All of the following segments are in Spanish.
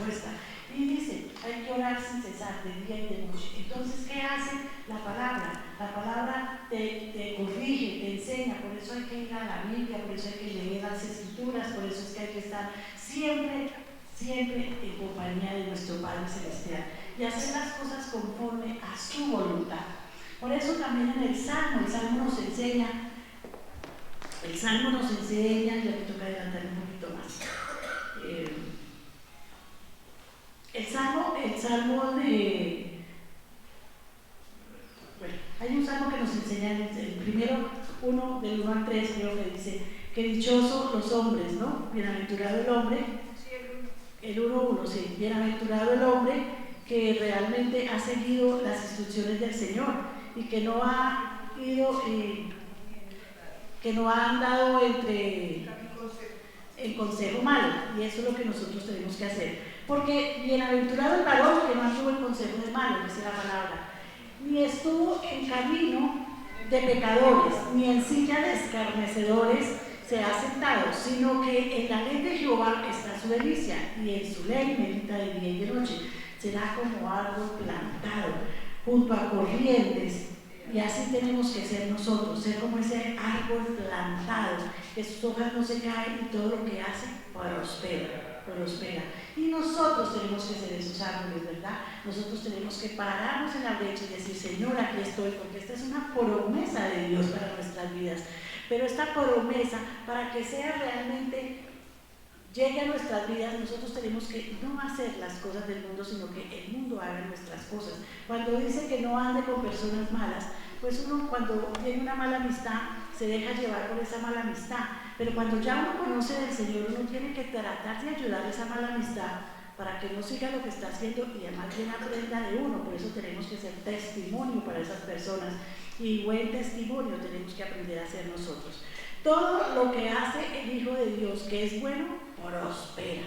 respuesta. Y dice, hay que orar sin cesar, de día y de noche. Entonces, ¿qué hace la palabra? La palabra te corrige, te enseña, por eso hay que ir a la Biblia, por eso hay que leer las Escrituras, por eso es que hay que estar siempre en compañía de nuestro Padre Celestial y hacer las cosas conforme a su voluntad. Por eso también en el Salmo nos enseña, ya me toca adelantar un poquito más. Hay un salmo que nos enseña, el primero, del 1 al 3, creo que dice, que dichosos los hombres, ¿no? Bienaventurado el hombre, el 1:1, sí, bienaventurado el hombre que realmente ha seguido las instrucciones del Señor y que no ha ido, que no ha andado entre el consejo malo, y eso es lo que nosotros tenemos que hacer, porque bienaventurado el varón que no anduvo en consejo de malo, dice la palabra, ni estuvo en camino de pecadores, ni en silla de escarnecedores se ha sentado, sino que en la ley de Jehová está su delicia, y en su ley medita de día y de noche. Será como árbol plantado junto a corrientes, y así tenemos que ser nosotros, ser como ese árbol plantado, que sus hojas no se caen y todo lo que hace prospera. Y nosotros tenemos que ser esos árboles, ¿verdad? Nosotros tenemos que pararnos en la brecha y decir, Señor, aquí estoy, porque esta es una promesa de Dios para nuestras vidas. Pero esta promesa, para que sea realmente, llegue a nuestras vidas, nosotros tenemos que no hacer las cosas del mundo, sino que el mundo haga nuestras cosas. Cuando dice que no ande con personas malas, pues uno cuando tiene una mala amistad, se deja llevar por esa mala amistad. Pero cuando ya uno conoce del Señor, uno tiene que tratar de ayudar a esa mala amistad para que no siga lo que está haciendo y además bien aprenda de uno. Por eso tenemos que ser testimonio para esas personas, y buen testimonio tenemos que aprender a hacer nosotros. Todo lo que hace el Hijo de Dios que es bueno, prospera.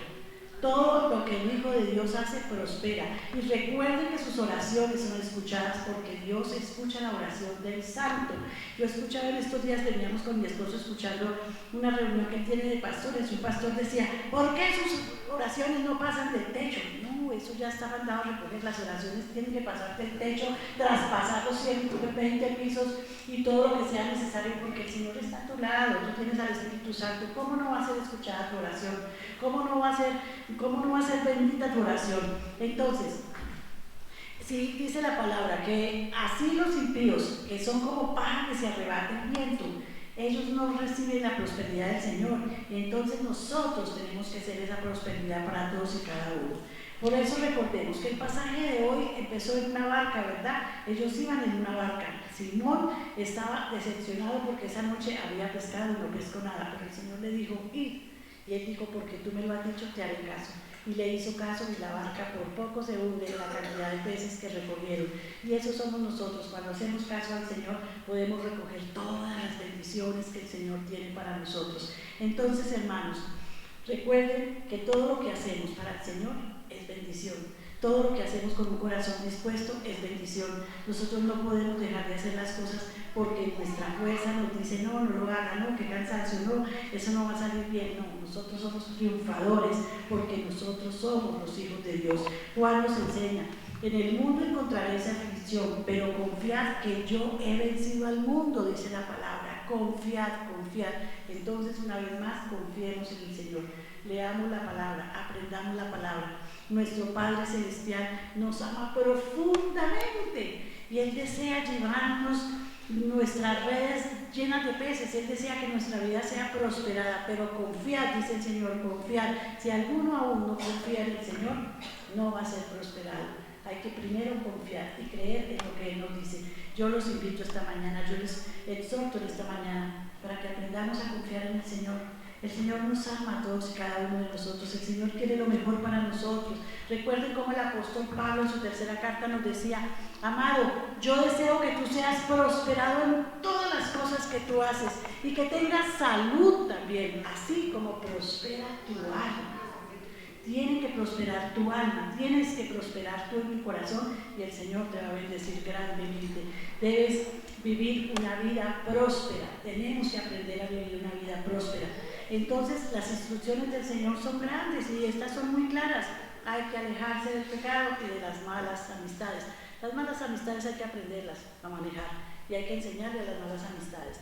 Todo lo que el Hijo de Dios hace, prospera. Y recuerden que sus oraciones son escuchadas, porque Dios escucha la oración del santo. Yo he escuchado en estos días, veníamos con mi esposo escuchando una reunión que él tiene de pastores. Un pastor decía, ¿por qué sus oraciones no pasan del techo? No, eso ya está mandado a recoger. Las oraciones tienen que pasar del techo, traspasar los 120 pisos y todo lo que sea necesario, porque el Señor está a tu lado, tú tienes al Espíritu Santo. ¿Cómo no va a ser escuchada tu oración? ¿Cómo no va a ser bendita tu oración? Entonces, sí dice la palabra que así los impíos, que son como paja que se arrebata el viento, ellos no reciben la prosperidad del Señor. Y entonces nosotros tenemos que ser esa prosperidad para todos y cada uno. Por eso recordemos que el pasaje de hoy empezó en una barca, ¿verdad? Ellos iban en una barca. Simón estaba decepcionado porque esa noche había pescado y no pescó nada, pero el Señor le dijo, id. Y él dijo, porque tú me lo has dicho, te haré caso. Y le hizo caso, y la barca por poco se hunde en la cantidad de peces que recogieron. Y eso somos nosotros. Cuando hacemos caso al Señor, podemos recoger todas las bendiciones que el Señor tiene para nosotros. Entonces, hermanos, recuerden que todo lo que hacemos para el Señor es bendición. Todo lo que hacemos con un corazón dispuesto es bendición. Nosotros no podemos dejar de hacer las cosas porque nuestra fuerza nos dice, no lo haga, no, qué cansancio, no, eso no va a salir bien. No, nosotros somos triunfadores porque nosotros somos los hijos de Dios. Juan nos enseña, en el mundo encontraréis aflicción, pero confiad que yo he vencido al mundo, dice la palabra. Confiad. Entonces, una vez más, confiemos en el Señor. Leamos la palabra, aprendamos la palabra. Nuestro Padre Celestial nos ama profundamente y Él desea llevarnos nuestras redes llenas de peces. Él desea que nuestra vida sea prosperada, pero confiad, dice el Señor, confiad. Si alguno aún no confía en el Señor, no va a ser prosperado. Hay que primero confiar y creer en lo que Él nos dice. Yo los invito esta mañana, yo les exhorto esta mañana para que aprendamos a confiar en el Señor. El Señor nos ama a todos y cada uno de nosotros. El Señor quiere lo mejor para nosotros. Recuerden cómo el apóstol Pablo en su tercera carta nos decía, amado, yo deseo que tú seas prosperado en todas las cosas que tú haces y que tengas salud también, así como prospera tu alma. Tiene que prosperar tu alma, tienes que prosperar tú en mi corazón y el Señor te va a bendecir grandemente. Debes vivir una vida próspera, tenemos que aprender a vivir una vida próspera. Entonces las instrucciones del Señor son grandes y estas son muy claras. hay que alejarse del pecado y de las malas amistades. Las malas amistades hay que aprenderlas a manejar y hay que enseñarle a las malas amistades.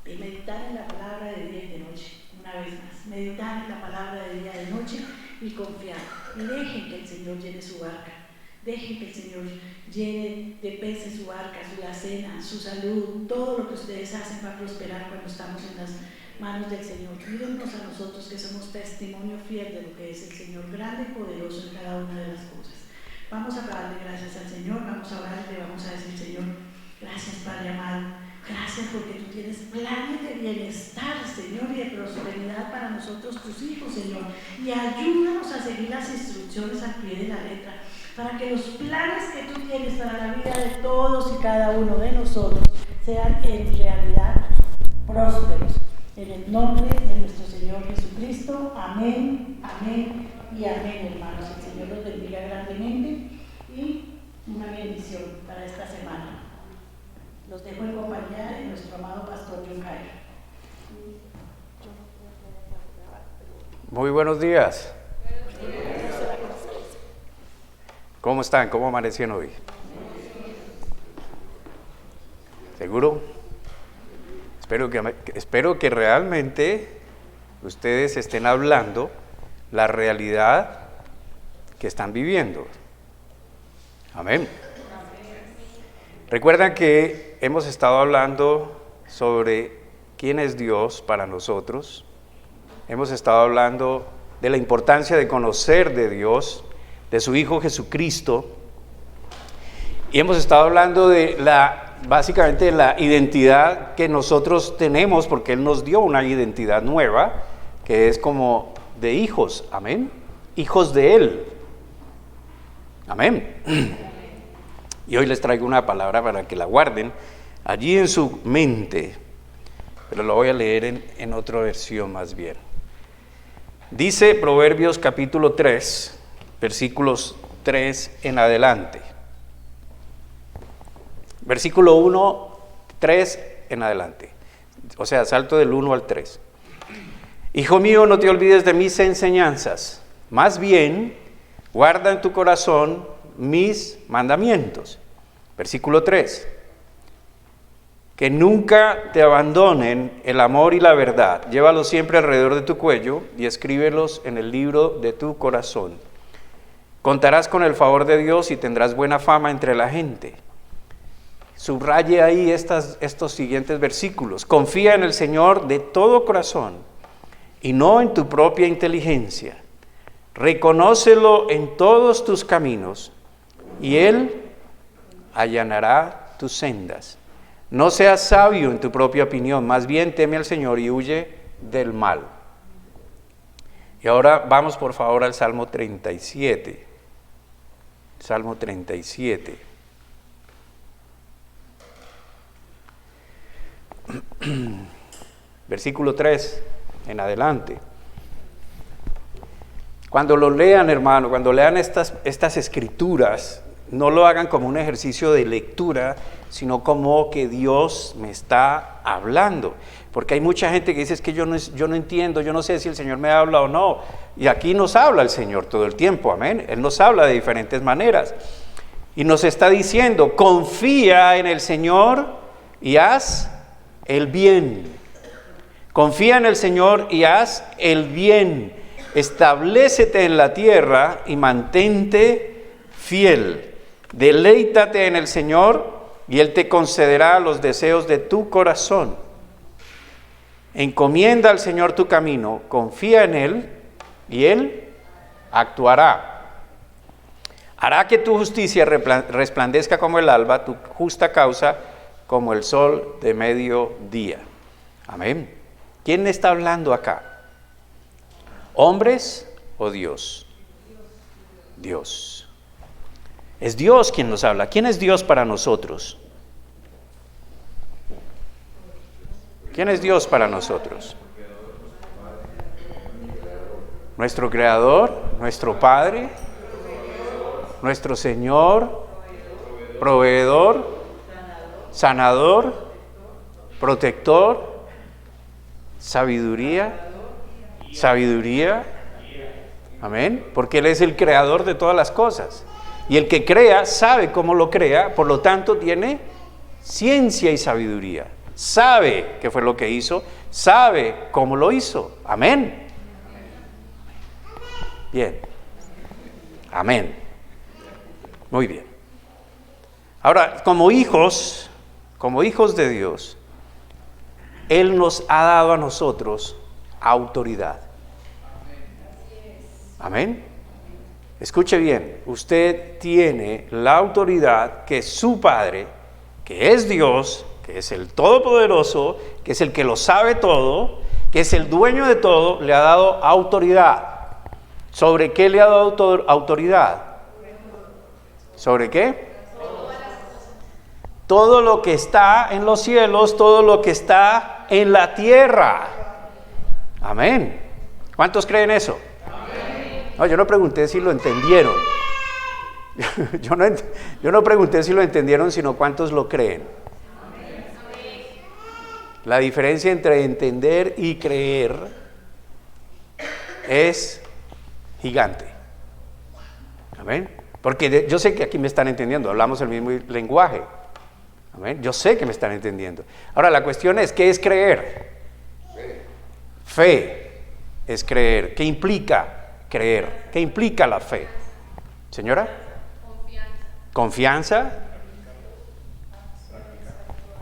Y meditar en la palabra de día y de noche, una vez más. Meditar en la palabra de día y de noche y confiar. Y dejen que el Señor llene su barca. Dejen que el Señor llene de peces su barca, su alacena, su salud. Todo lo que ustedes hacen va a prosperar cuando estamos en las manos del Señor. Mírennos a nosotros que somos testimonio fiel de lo que es el Señor, grande y poderoso en cada una de las cosas. Vamos a darle gracias al Señor, vamos a orarle, vamos a decir: Señor, gracias Padre amado, gracias porque tú tienes planes de bienestar, Señor, y de prosperidad para nosotros, tus hijos, Señor, y ayúdanos a seguir las instrucciones al pie de la letra, para que los planes que tú tienes para la vida de todos y cada uno de nosotros sean en realidad prósperos. En el nombre de nuestro Señor Jesucristo, amén, amén y amén, hermanos. El Señor los bendiga grandemente y una bendición para esta semana. Los dejo en compañía de nuestro amado pastor John Jairo. Muy buenos días. ¿Cómo están? ¿Cómo amanecieron hoy? ¿Seguro? Espero que realmente ustedes estén hablando la realidad que están viviendo. Amén. Recuerdan que hemos estado hablando sobre quién es Dios para nosotros. Hemos estado hablando de la importancia de conocer de Dios, de su Hijo Jesucristo. Y hemos estado hablando de básicamente la identidad que nosotros tenemos, porque Él nos dio una identidad nueva, que es como de hijos, amén, hijos de Él, amén. Y hoy les traigo una palabra para que la guarden allí en su mente, pero lo voy a leer en otra versión más bien. Dice Proverbios capítulo 3, versículos 3 en adelante. Versículo 1, 3 en adelante. O sea, salto del 1 al 3. Hijo mío, no te olvides de mis enseñanzas. Más bien, guarda en tu corazón mis mandamientos. Versículo 3. Que nunca te abandonen el amor y la verdad. Llévalos siempre alrededor de tu cuello y escríbelos en el libro de tu corazón. Contarás con el favor de Dios y tendrás buena fama entre la gente. Subraye ahí estos siguientes versículos. Confía en el Señor de todo corazón y no en tu propia inteligencia. Reconócelo en todos tus caminos y Él allanará tus sendas. No seas sabio en tu propia opinión, más bien teme al Señor y huye del mal. Y ahora vamos por favor al Salmo 37. Salmo 37. Versículo 3 en adelante. Cuando lo lean, hermano, cuando lean estas escrituras, no lo hagan como un ejercicio de lectura, sino como que Dios me está hablando. Porque hay mucha gente que dice: es que yo no entiendo, yo no sé si el Señor me habla o no. Y aquí nos habla el Señor todo el tiempo, amén. Él nos habla de diferentes maneras. Y nos está diciendo: confía en el Señor y haz el bien. Confía en el Señor y haz el bien. Establécete en la tierra y mantente fiel. Deleítate en el Señor y Él te concederá los deseos de tu corazón. Encomienda al Señor tu camino, confía en Él y Él actuará. Hará que tu justicia resplandezca como el alba, tu justa causa como el sol de mediodía. Amén. ¿Quién está hablando acá? ¿Hombres o Dios? Dios. Es Dios quien nos habla. ¿Quién es Dios para nosotros? ¿Quién es Dios para nosotros? Nuestro Creador, nuestro Padre, nuestro Señor, proveedor, sanador, protector, sabiduría. Amén. Porque Él es el creador de todas las cosas. Y el que crea sabe cómo lo crea, por lo tanto tiene ciencia y sabiduría. Sabe qué fue lo que hizo, sabe cómo lo hizo. Amén. Bien. Amén. Muy bien. Ahora, como hijos de Dios, Él nos ha dado a nosotros autoridad. Amén. Escuche bien, usted tiene la autoridad que su Padre, que es Dios, que es el Todopoderoso, que es el que lo sabe todo, que es el dueño de todo, le ha dado autoridad. ¿Sobre qué le ha dado autoridad? ¿Sobre qué? Todo lo que está en los cielos, todo lo que está en la tierra. Amén. ¿Cuántos creen eso? No, yo no pregunté si lo entendieron. Yo no pregunté si lo entendieron, sino cuántos lo creen. La diferencia entre entender y creer es gigante. Amén. Porque yo sé que aquí me están entendiendo, hablamos el mismo lenguaje. Amén. Yo sé que me están entendiendo. Ahora la cuestión es, ¿qué es creer? Fe es creer. ¿Qué implica creer? ¿Qué implica la fe? Señora. Confianza.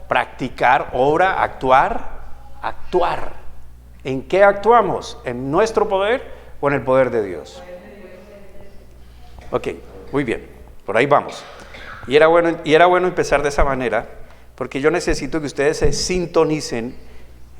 Practicar, obra, actuar. ¿En qué actuamos? ¿En nuestro poder o en el poder de Dios? Ok, muy bien, por ahí vamos. Y era bueno empezar de esa manera, porque yo necesito que ustedes se sintonicen.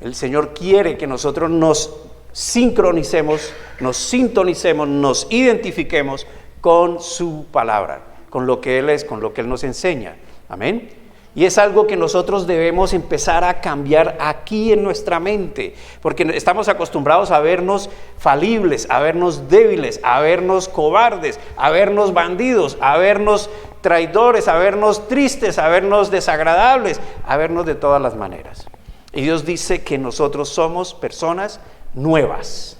El Señor quiere que nosotros nos sincronicemos, nos sintonicemos, nos identifiquemos con su palabra, con lo que Él es, con lo que Él nos enseña. Amén. Y es algo que nosotros debemos empezar a cambiar aquí en nuestra mente, porque estamos acostumbrados a vernos falibles, a vernos débiles, a vernos cobardes, a vernos bandidos, a vernos traidores, a vernos tristes, a vernos desagradables, a vernos de todas las maneras. Y Dios dice que nosotros somos personas nuevas.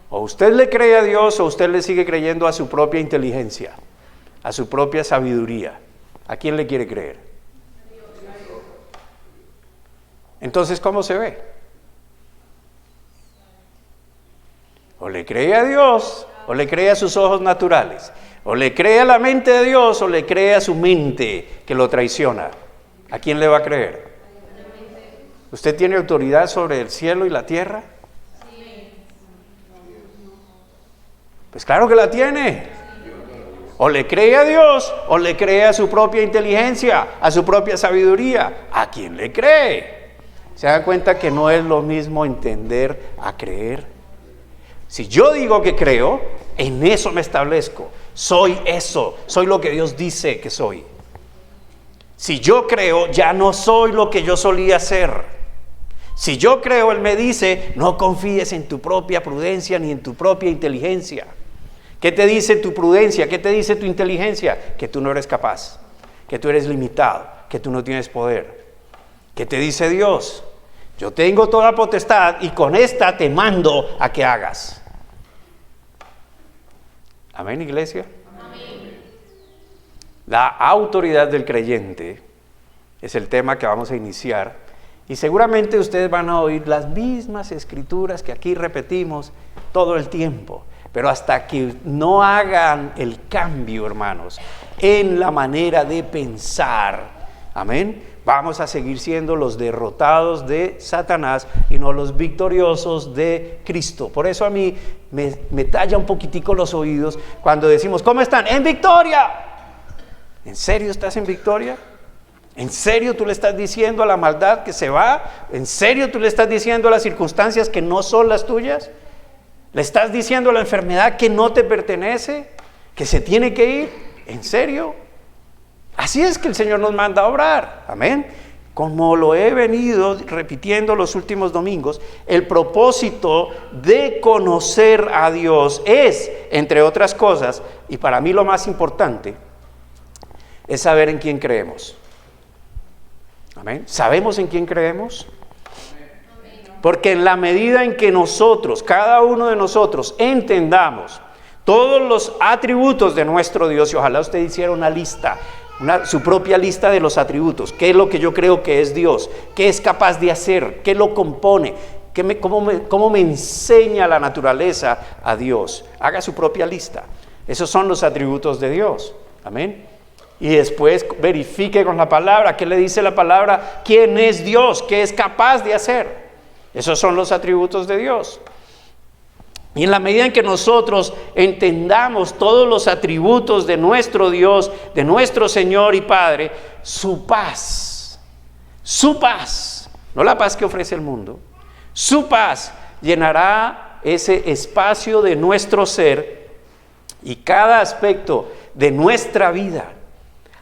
O usted le cree a Dios o usted le sigue creyendo a su propia inteligencia, a su propia sabiduría. ¿A quién le quiere creer? Entonces, ¿cómo se ve? O le cree a Dios, o le cree a sus ojos naturales, o le cree a la mente de Dios, o le cree a su mente que lo traiciona. ¿A quién le va a creer? ¿Usted tiene autoridad sobre el cielo y la tierra? Pues claro que la tiene. O le cree a Dios, o le cree a su propia inteligencia, a su propia sabiduría. ¿A quién le cree? ¿Se dan cuenta que no es lo mismo entender a creer? Si yo digo que creo, en eso me establezco. Soy eso, soy lo que Dios dice que soy. Si yo creo, ya no soy lo que yo solía ser. Si yo creo, Él me dice, no confíes en tu propia prudencia ni en tu propia inteligencia. ¿Qué te dice tu prudencia? ¿Qué te dice tu inteligencia? Que tú no eres capaz, que tú eres limitado, que tú no tienes poder. ¿Qué te dice Dios? Yo tengo toda potestad y con esta te mando a que hagas. Amén, iglesia. Amén. La autoridad del creyente es el tema que vamos a iniciar. Y seguramente ustedes van a oír las mismas escrituras que aquí repetimos todo el tiempo. Pero hasta que no hagan el cambio, hermanos, en la manera de pensar, amén, vamos a seguir siendo los derrotados de Satanás y no los victoriosos de Cristo. Por eso a mí me talla un poquitico los oídos cuando decimos, ¿cómo están? ¡En victoria! ¿En serio estás en victoria? ¿En serio tú le estás diciendo a la maldad que se va? ¿En serio tú le estás diciendo a las circunstancias que no son las tuyas? ¿Le estás diciendo a la enfermedad que no te pertenece? ¿Que se tiene que ir? ¿En serio? Así es que el Señor nos manda a orar. Amén. Como lo he venido repitiendo los últimos domingos, el propósito de conocer a Dios es, entre otras cosas, y para mí lo más importante, es saber en quién creemos. Amén. ¿Sabemos en quién creemos? Porque en la medida en que nosotros, cada uno de nosotros, entendamos todos los atributos de nuestro Dios, y ojalá usted hiciera una lista, su propia lista de los atributos. ¿Qué es lo que yo creo que es Dios? ¿Qué es capaz de hacer? ¿Qué lo compone? ¿Cómo me enseña la naturaleza a Dios? Haga su propia lista. Esos son los atributos de Dios. Amén. Y después verifique con la palabra. ¿Qué le dice la palabra? ¿Quién es Dios? ¿Qué es capaz de hacer? Esos son los atributos de Dios. Y en la medida en que nosotros entendamos todos los atributos de nuestro Dios, de nuestro Señor y Padre, su paz, no la paz que ofrece el mundo, su paz llenará ese espacio de nuestro ser y cada aspecto de nuestra vida,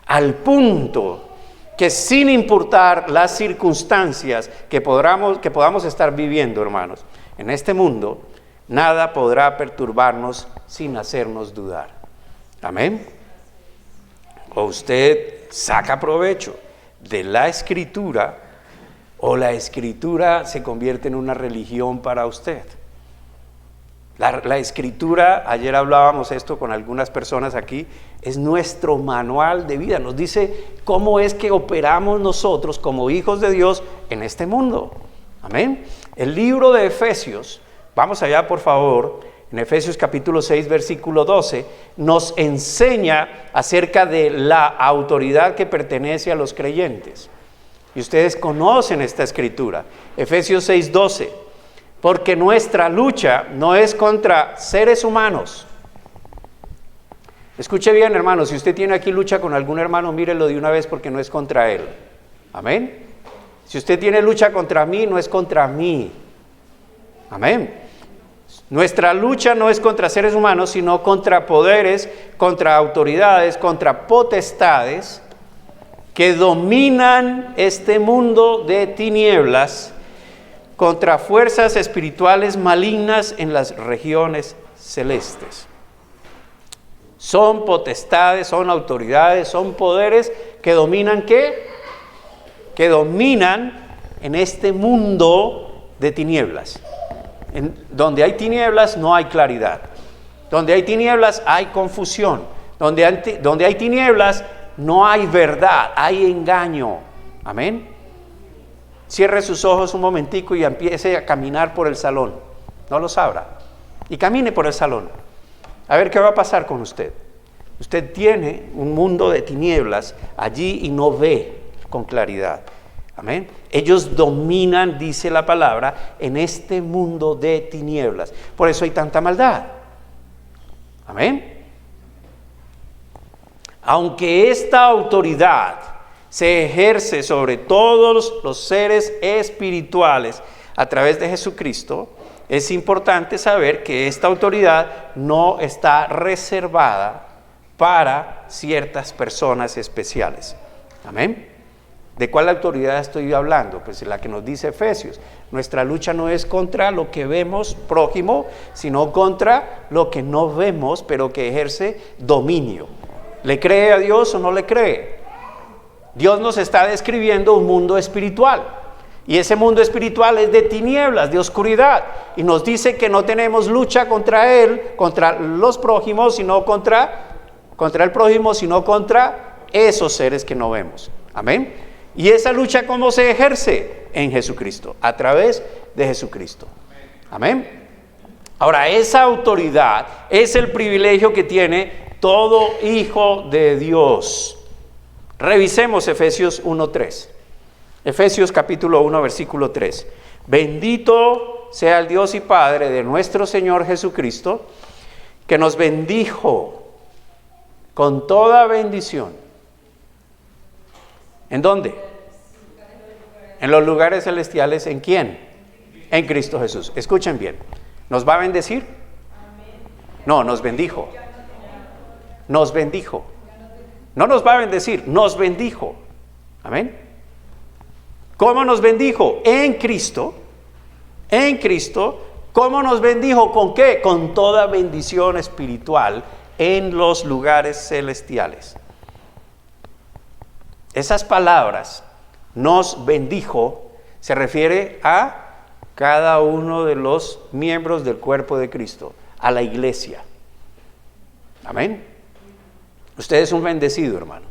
al punto que sin importar las circunstancias que podamos estar viviendo, hermanos, en este mundo, nada podrá perturbarnos sin hacernos dudar. Amén. O usted saca provecho de la Escritura, o la Escritura se convierte en una religión para usted. La Escritura, ayer hablábamos esto con algunas personas aquí, es nuestro manual de vida. Nos dice cómo es que operamos nosotros como hijos de Dios en este mundo. Amén. El libro de Efesios, vamos allá por favor, en Efesios capítulo 6 versículo 12, nos enseña acerca de la autoridad que pertenece a los creyentes. Y ustedes conocen esta escritura, Efesios 6, 12, porque nuestra lucha no es contra seres humanos. Escuche bien, hermano, si usted tiene aquí lucha con algún hermano, mírelo de una vez porque no es contra él. Amén. Si usted tiene lucha contra mí, no es contra mí. Amén. Nuestra lucha no es contra seres humanos, sino contra poderes, contra autoridades, contra potestades que dominan este mundo de tinieblas, contra fuerzas espirituales malignas en las regiones celestes. Son potestades, son autoridades, son poderes que dominan ¿qué? Que dominan en este mundo de tinieblas. Donde hay tinieblas no hay claridad. Donde hay tinieblas hay confusión. Donde hay tinieblas no hay verdad, hay engaño. Amén. Cierre sus ojos un momentico y empiece a caminar por el salón. No los abra. Y camine por el salón. A ver qué va a pasar con usted. Usted tiene un mundo de tinieblas allí y no ve con claridad. Amén. Ellos dominan, dice la palabra, en este mundo de tinieblas. Por eso hay tanta maldad. Amén. Aunque esta autoridad se ejerce sobre todos los seres espirituales a través de Jesucristo, es importante saber que esta autoridad no está reservada para ciertas personas especiales. Amén. ¿De cuál autoridad estoy hablando? Pues la que nos dice Efesios. Nuestra lucha no es contra lo que vemos prójimo, sino contra lo que no vemos, pero que ejerce dominio. ¿Le cree a Dios o no le cree? Dios nos está describiendo un mundo espiritual. Y ese mundo espiritual es de tinieblas, de oscuridad. Y nos dice que no tenemos lucha contra él, contra los prójimos, sino contra el prójimo, sino contra esos seres que no vemos. Amén. Y esa lucha, ¿cómo se ejerce? En Jesucristo, a través de Jesucristo. Amén. Ahora, esa autoridad es el privilegio que tiene todo hijo de Dios. Revisemos Efesios 1:3. Efesios capítulo 1, versículo 3. Bendito sea el Dios y Padre de nuestro Señor Jesucristo, que nos bendijo con toda bendición. ¿En dónde? En los lugares celestiales. ¿En quién? En Cristo Jesús. Escuchen bien. ¿Nos va a bendecir? No, nos bendijo. Nos bendijo. No nos va a bendecir, nos bendijo. Amén. ¿Cómo nos bendijo? En Cristo. En Cristo. ¿Cómo nos bendijo? ¿Con qué? Con toda bendición espiritual en los lugares celestiales. Esas palabras, nos bendijo, se refiere a cada uno de los miembros del cuerpo de Cristo, a la iglesia. Amén. Usted es un bendecido, hermano.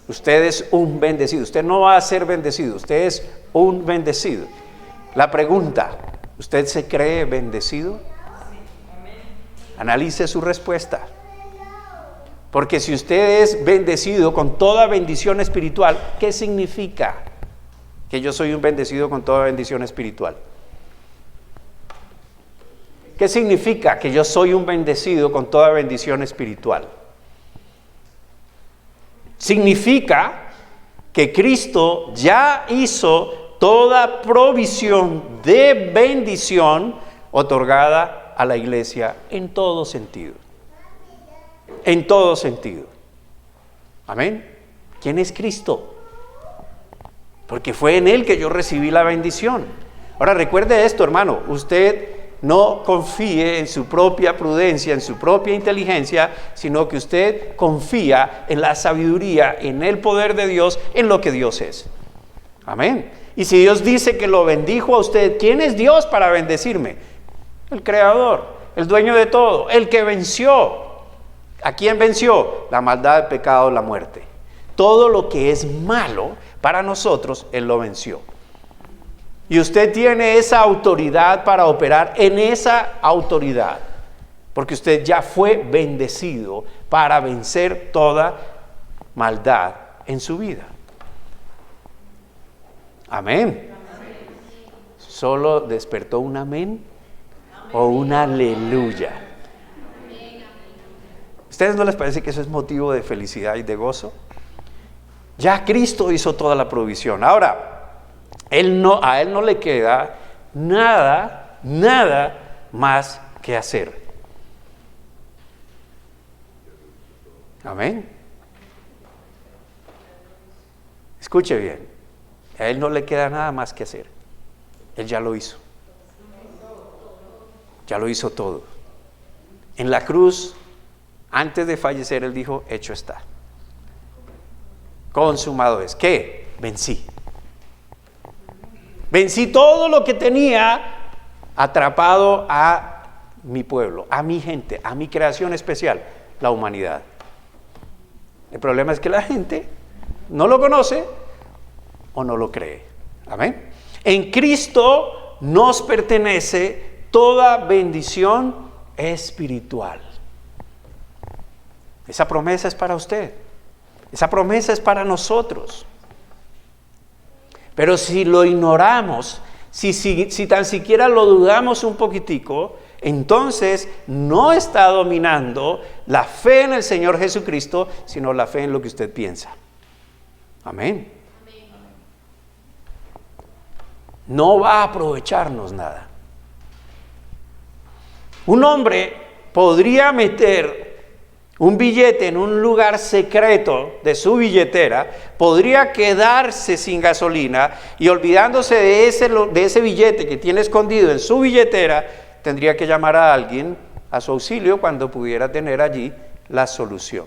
Usted es un bendecido. Usted no va a ser bendecido, usted es un bendecido. La pregunta, ¿usted se cree bendecido? Analice su respuesta. Porque si usted es bendecido con toda bendición espiritual, ¿qué significa que yo soy un bendecido con toda bendición espiritual? ¿Qué significa que yo soy un bendecido con toda bendición espiritual? Significa que Cristo ya hizo toda provisión de bendición otorgada a la iglesia en todo sentido. En todo sentido. Amén. ¿Quién es Cristo? Porque fue en Él que yo recibí la bendición. Ahora recuerde esto, hermano. Usted no confíe en su propia prudencia, en su propia inteligencia, sino que usted confía en la sabiduría, en el poder de Dios, en lo que Dios es. Amén. Y si Dios dice que lo bendijo a usted, ¿quién es Dios para bendecirme? El Creador, el dueño de todo, el que venció. ¿A quién venció? La maldad, el pecado, la muerte. Todo lo que es malo para nosotros, Él lo venció. Y usted tiene esa autoridad para operar en esa autoridad, porque usted ya fue bendecido para vencer toda maldad en su vida. Amén. ¿Solo despertó un amén o un aleluya? ¿Ustedes no les parece que eso es motivo de felicidad y de gozo? Ya Cristo hizo toda la provisión. Ahora, a Él no le queda nada más que hacer. Amén. Escuche bien, a Él no le queda nada más que hacer. Él ya lo hizo. Ya lo hizo todo. En la cruz, antes de fallecer, Él dijo, hecho está. Consumado es. ¿Qué? Vencí. Vencí todo lo que tenía atrapado a mi pueblo, a mi gente, a mi creación especial, la humanidad. El problema es que la gente no lo conoce o no lo cree. Amén. En Cristo nos pertenece toda bendición espiritual. Esa promesa es para usted. Esa promesa es para nosotros. Pero si lo ignoramos, si tan siquiera lo dudamos un poquitico, entonces no está dominando la fe en el Señor Jesucristo, sino la fe en lo que usted piensa. Amén. No va a aprovecharnos nada. Un hombre podría meter un billete en un lugar secreto de su billetera, podría quedarse sin gasolina y olvidándose de ese billete que tiene escondido en su billetera, tendría que llamar a alguien a su auxilio cuando pudiera tener allí la solución.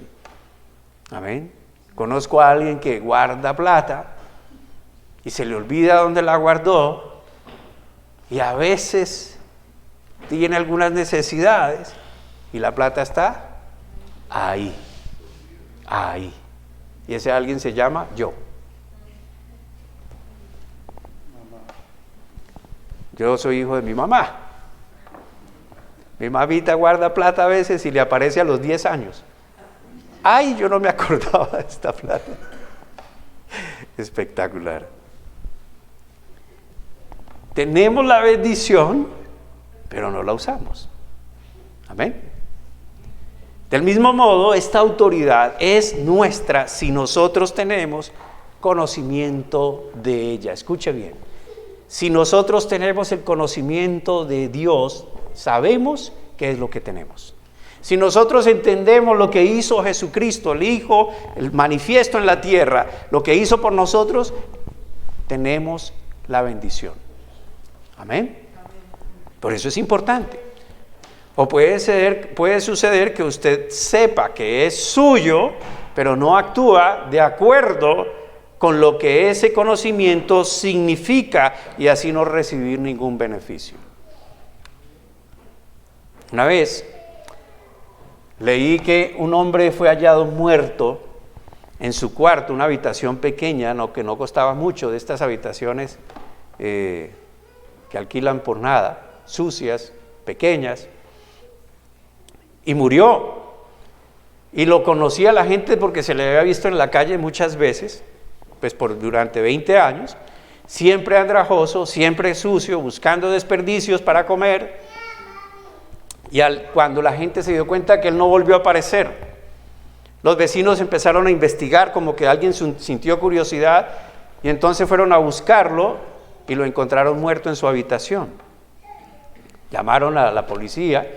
Amén. Conozco a alguien que guarda plata y se le olvida dónde la guardó y a veces tiene algunas necesidades y la plata está ahí. Y ese alguien se llama yo. Yo soy hijo de mi mamá. Mi mamita guarda plata a veces y le aparece a los 10 años. Ay, yo no me acordaba de esta plata. Espectacular. Tenemos la bendición, pero no la usamos. Amén. Del mismo modo, esta autoridad es nuestra si nosotros tenemos conocimiento de ella. Escuche bien. Si nosotros tenemos el conocimiento de Dios, sabemos qué es lo que tenemos. Si nosotros entendemos lo que hizo Jesucristo, el Hijo, el manifiesto en la tierra, lo que hizo por nosotros, tenemos la bendición. Amén. Por eso es importante. O puede suceder que usted sepa que es suyo, pero no actúa de acuerdo con lo que ese conocimiento significa y así no recibir ningún beneficio. Una vez leí que un hombre fue hallado muerto en su cuarto, una habitación pequeña, que no costaba mucho, de estas habitaciones que alquilan por nada, sucias, pequeñas, y murió. Y lo conocía la gente porque se le había visto en la calle muchas veces, pues durante 20 años, siempre andrajoso, siempre sucio, buscando desperdicios para comer. Y cuando la gente se dio cuenta que él no volvió a aparecer, los vecinos empezaron a investigar, como que alguien sintió curiosidad, y entonces fueron a buscarlo y lo encontraron muerto en su habitación. Llamaron a la policía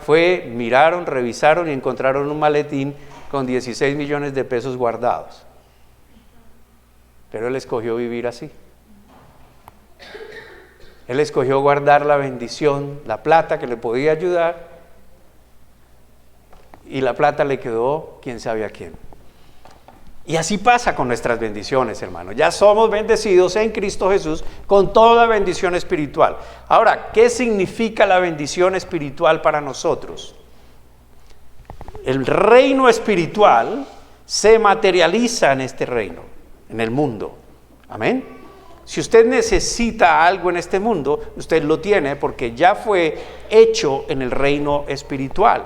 fue, miraron, revisaron y encontraron un maletín con 16 millones de pesos guardados. Pero él escogió vivir así. Él escogió guardar la bendición, la plata que le podía ayudar, y la plata le quedó quién sabe a quién. Y así pasa con nuestras bendiciones, hermanos. Ya somos bendecidos en Cristo Jesús con toda bendición espiritual. Ahora, ¿qué significa la bendición espiritual para nosotros? El reino espiritual se materializa en este reino, en el mundo. Amén. Si usted necesita algo en este mundo, usted lo tiene porque ya fue hecho en el reino espiritual.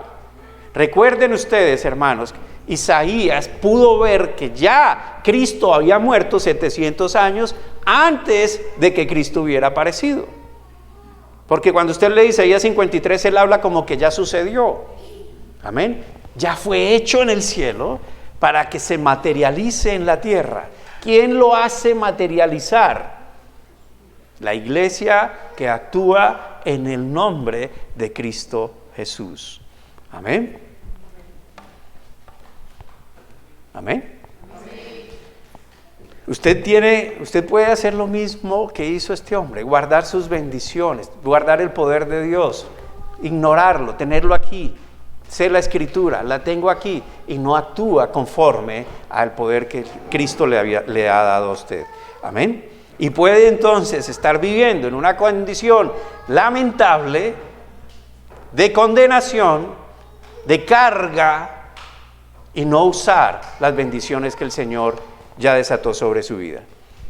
Recuerden ustedes, hermanos, Isaías pudo ver que ya Cristo había muerto 700 años antes de que Cristo hubiera aparecido. Porque cuando usted lee Isaías 53, él habla como que ya sucedió. Amén. Ya fue hecho en el cielo para que se materialice en la tierra. ¿Quién lo hace materializar? La iglesia que actúa en el nombre de Cristo Jesús. Amén. Amén. Usted puede hacer lo mismo que hizo este hombre, guardar sus bendiciones, guardar el poder de Dios, ignorarlo, tenerlo aquí. Sé la escritura, la tengo aquí, y no actúa conforme al poder que Cristo le ha dado a usted. Amén. Y puede entonces estar viviendo en una condición lamentable de condenación, de carga, y no usar las bendiciones que el Señor ya desató sobre su vida.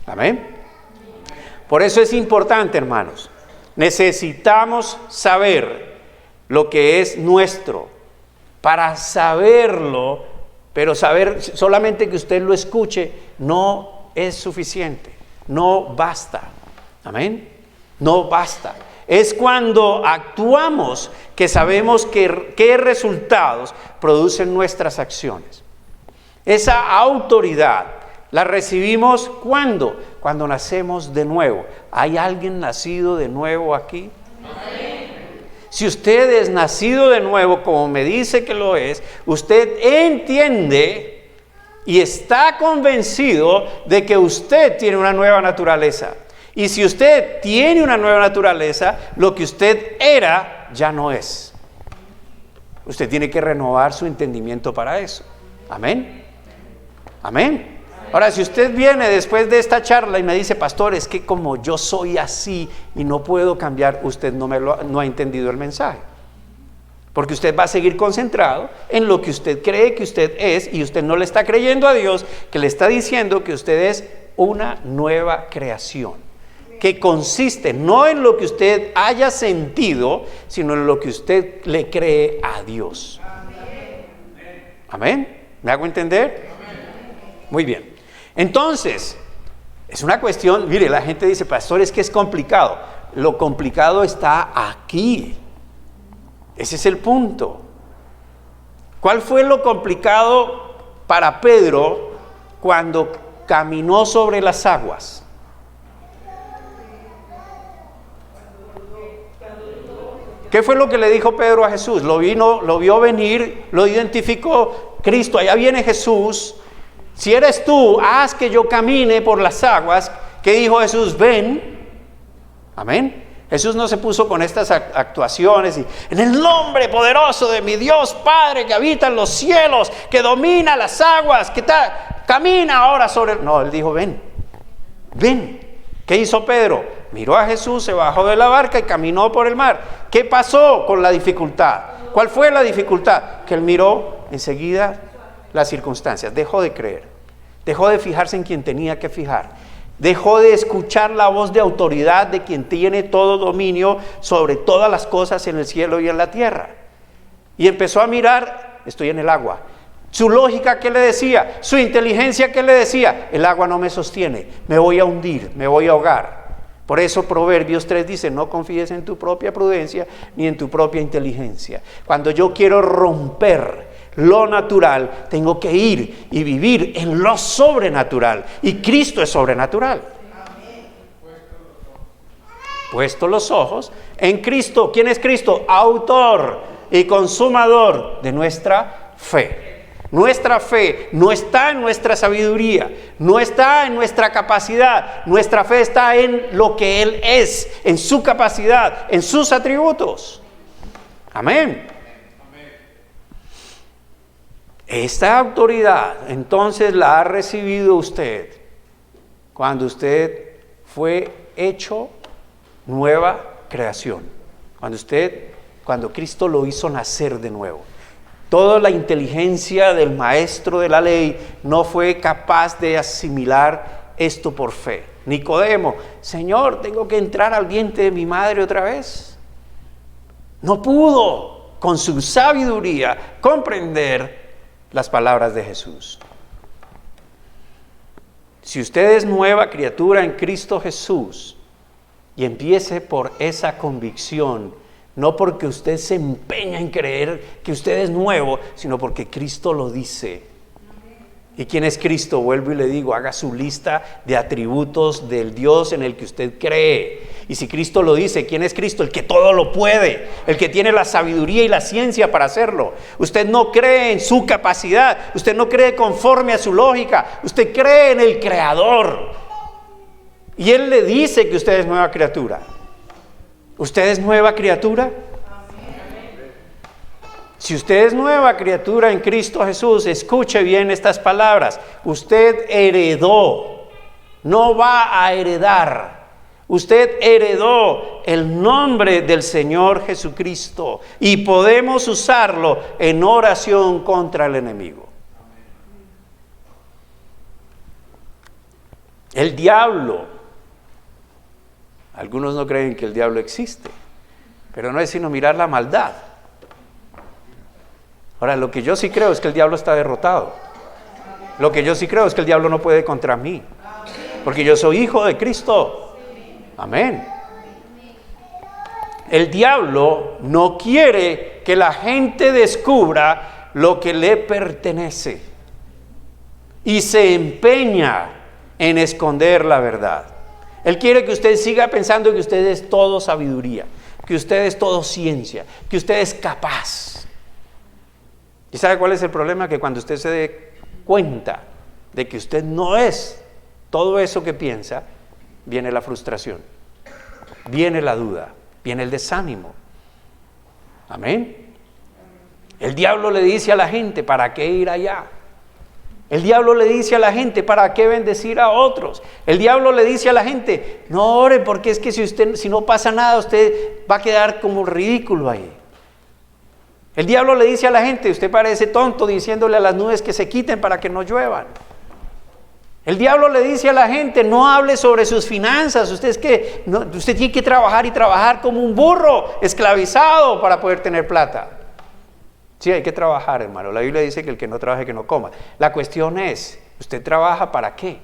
Amén. Por eso es importante, hermanos, necesitamos saber lo que es nuestro. Para saberlo, pero saber solamente que usted lo escuche no es suficiente, no basta. Amén. No basta. Es cuando actuamos que sabemos qué resultados producen nuestras acciones. Esa autoridad la recibimos cuando nacemos de nuevo. ¿Hay alguien nacido de nuevo aquí? Amén. Si usted es nacido de nuevo, como me dice que lo es, usted entiende y está convencido de que usted tiene una nueva naturaleza. Y si usted tiene una nueva naturaleza, lo que usted era ya no es. Usted tiene que renovar su entendimiento para eso. Amén. Amén. Ahora, si usted viene después de esta charla y me dice, pastor, es que como yo soy así y no puedo cambiar, usted no ha entendido el mensaje. Porque usted va a seguir concentrado en lo que usted cree que usted es, y usted no le está creyendo a Dios, que le está diciendo que usted es una nueva creación, que consiste no en lo que usted haya sentido, sino en lo que usted le cree a Dios. Amén. ¿Me hago entender? Muy bien. Entonces, es una cuestión, mire, la gente dice, pastor, es que es complicado. Lo complicado está aquí. Ese es el punto. ¿Cuál fue lo complicado para Pedro cuando caminó sobre las aguas? ¿Qué fue lo que le dijo Pedro a Jesús? Lo vio venir, lo identificó. Cristo, allá viene Jesús. Si eres tú, haz que yo camine por las aguas. ¿Qué dijo Jesús? Ven. Amén. Jesús no se puso con estas actuaciones y en el nombre poderoso de mi Dios Padre que habita en los cielos, que domina las aguas, que camina ahora sobre... No, él dijo, ven. Ven. ¿Qué hizo Pedro? Miró a Jesús, se bajó de la barca y caminó por el mar. ¿Qué pasó con la dificultad? ¿Cuál fue la dificultad? Que él miró enseguida las circunstancias, dejó de creer, dejó de fijarse en quien tenía que fijar, dejó de escuchar la voz de autoridad de quien tiene todo dominio sobre todas las cosas en el cielo y en la tierra. Y empezó a mirar, estoy en el agua. Su lógica, ¿qué le decía? Su inteligencia, ¿qué le decía? El agua no me sostiene, me voy a hundir, me voy a ahogar. Por eso Proverbios 3 dice, no confíes en tu propia prudencia ni en tu propia inteligencia. Cuando yo quiero romper lo natural, tengo que ir y vivir en lo sobrenatural. Y Cristo es sobrenatural. Puesto los ojos en Cristo. ¿Quién es Cristo? Autor y consumador de nuestra fe. Nuestra fe no está en nuestra sabiduría, no está en nuestra capacidad. Nuestra fe está en lo que Él es, en su capacidad, en sus atributos. Amén. Esta autoridad entonces la ha recibido usted cuando usted fue hecho nueva creación. Cuando Cristo lo hizo nacer de nuevo. Toda la inteligencia del maestro de la ley no fue capaz de asimilar esto por fe. Nicodemo, Señor, tengo que entrar al vientre de mi madre otra vez. No pudo con su sabiduría comprender las palabras de Jesús. Si usted es nueva criatura en Cristo Jesús y empiece por esa convicción, no porque usted se empeña en creer que usted es nuevo, sino porque Cristo lo dice. ¿Y quién es Cristo? Vuelvo y le digo, haga su lista de atributos del Dios en el que usted cree. Y si Cristo lo dice, ¿quién es Cristo? El que todo lo puede, el que tiene la sabiduría y la ciencia para hacerlo. Usted no cree en su capacidad, usted no cree conforme a su lógica, usted cree en el Creador. Y Él le dice que usted es nueva criatura. ¿Usted es nueva criatura? Si usted es nueva criatura en Cristo Jesús, escuche bien estas palabras. Usted heredó, no va a heredar. Usted heredó el nombre del Señor Jesucristo y podemos usarlo en oración contra el enemigo. El diablo. Algunos no creen que el diablo existe, pero no es sino mirar la maldad. Ahora, lo que yo sí creo es que el diablo está derrotado. Lo que yo sí creo es que el diablo no puede contra mí, porque yo soy hijo de Cristo. Amén. El diablo no quiere que la gente descubra lo que le pertenece y se empeña en esconder la verdad. Él quiere que usted siga pensando que usted es todo sabiduría, que usted es todo ciencia, que usted es capaz. ¿Y sabe cuál es el problema? Que cuando usted se dé cuenta de que usted no es todo eso que piensa, viene la frustración, viene la duda, viene el desánimo. Amén. El diablo le dice a la gente, ¿para qué ir allá? El diablo le dice a la gente, ¿para qué bendecir a otros? El diablo le dice a la gente, no ore, porque es que si no pasa nada, usted va a quedar como ridículo ahí. El diablo le dice a la gente, usted parece tonto diciéndole a las nubes que se quiten para que no lluevan. El diablo le dice a la gente, no hable sobre sus finanzas, usted tiene que trabajar y trabajar como un burro esclavizado para poder tener plata. Sí, hay que trabajar, hermano. La Biblia dice que el que no trabaje, que no coma. La cuestión es, ¿usted trabaja para qué?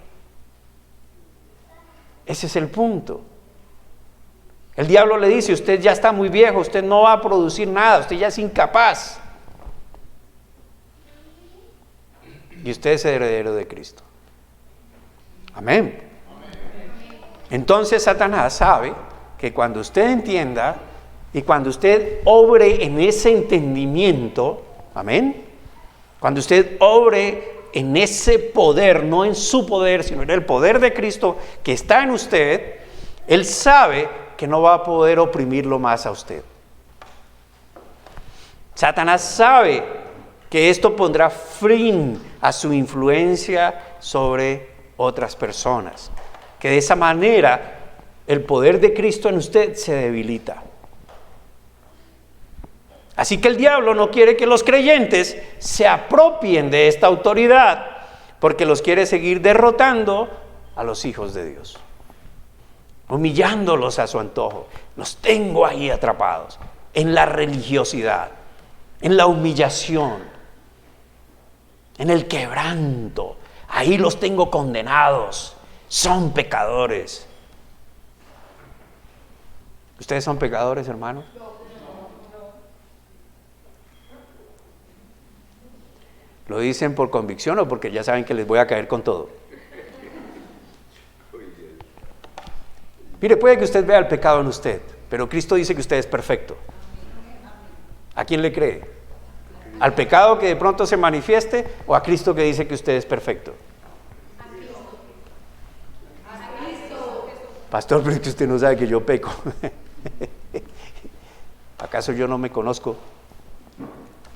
Ese es el punto. El diablo le dice, usted ya está muy viejo, usted no va a producir nada, usted ya es incapaz. Y usted es heredero de Cristo. Amén. Entonces Satanás sabe que cuando usted entienda y cuando usted obre en ese entendimiento, amén, cuando usted obre en ese poder, no en su poder, sino en el poder de Cristo que está en usted, Él sabe que no va a poder oprimirlo más a usted. Satanás sabe que esto pondrá fin a su influencia sobre otras personas, que de esa manera el poder de Cristo en usted se debilita. Así que el diablo no quiere que los creyentes se apropien de esta autoridad, porque los quiere seguir derrotando a los hijos de Dios, humillándolos a su antojo. Los tengo ahí atrapados en la religiosidad, en la humillación, en el quebranto. Ahí los tengo condenados. Son pecadores. ¿Ustedes son pecadores, hermanos? ¿Lo dicen por convicción o porque ya saben que les voy a caer con todo? Mire, puede que usted vea el pecado en usted, pero Cristo dice que usted es perfecto. ¿A quién le cree? ¿Al pecado que de pronto se manifieste o a Cristo que dice que usted es perfecto? A Cristo. Pastor, pero es que usted no sabe que yo peco. ¿Acaso yo no me conozco?